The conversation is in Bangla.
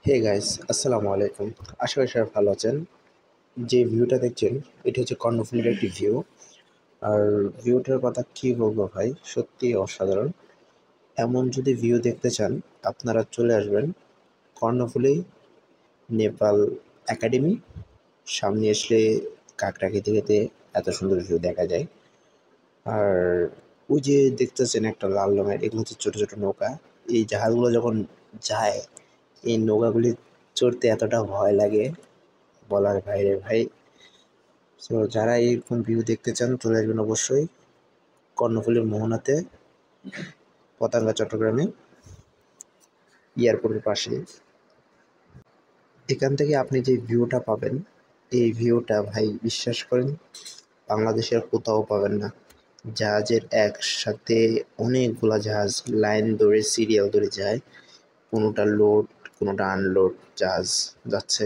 হে গাইস, আসসালামু আলাইকুম। আশা করি সবাই ভালো আছেন। যে ভিউটা দেখছেন এটা হচ্ছে কর্ণফুলীর একটি ভিউ। আর ভিউটার কথা কি বলবো ভাই, সত্যি অসাধারণ। এমন যদি ভিউ দেখতে চান আপনারা চলে আসবেন কর্ণফুলী নেপাল একাডেমি। সামনে আসলে কাঁকড়া খেতে খেতে এত সুন্দর ভিউ দেখা যায়। আর ওই যে দেখতেছেন একটা লাল রঙের, এগুলো হচ্ছে ছোট ছোট নৌকা। এই জাহাজগুলো যখন যায়, এই নৌকাগুলি চড়তে এতটা ভয় লাগে বলার বাইরে ভাই। সো যারা এরকম ভিউ দেখতে চান চলে আসবেন অবশ্যই কর্ণফুলীর মোহনাতে, পতেঙ্গা চট্টগ্রামে, এয়ারপোর্টের পাশে। এখান থেকে আপনি যে ভিউটা পাবেন, এই ভিউটা ভাই বিশ্বাস করেন বাংলাদেশের কোথাও পাবেন না। জাহাজের একসাথে অনেকগুলা জাহাজ লাইন ধরে সিরিয়াল ধরে যায়, কোনোটা লোড কোনোটা আনলোড জাহাজ যাচ্ছে।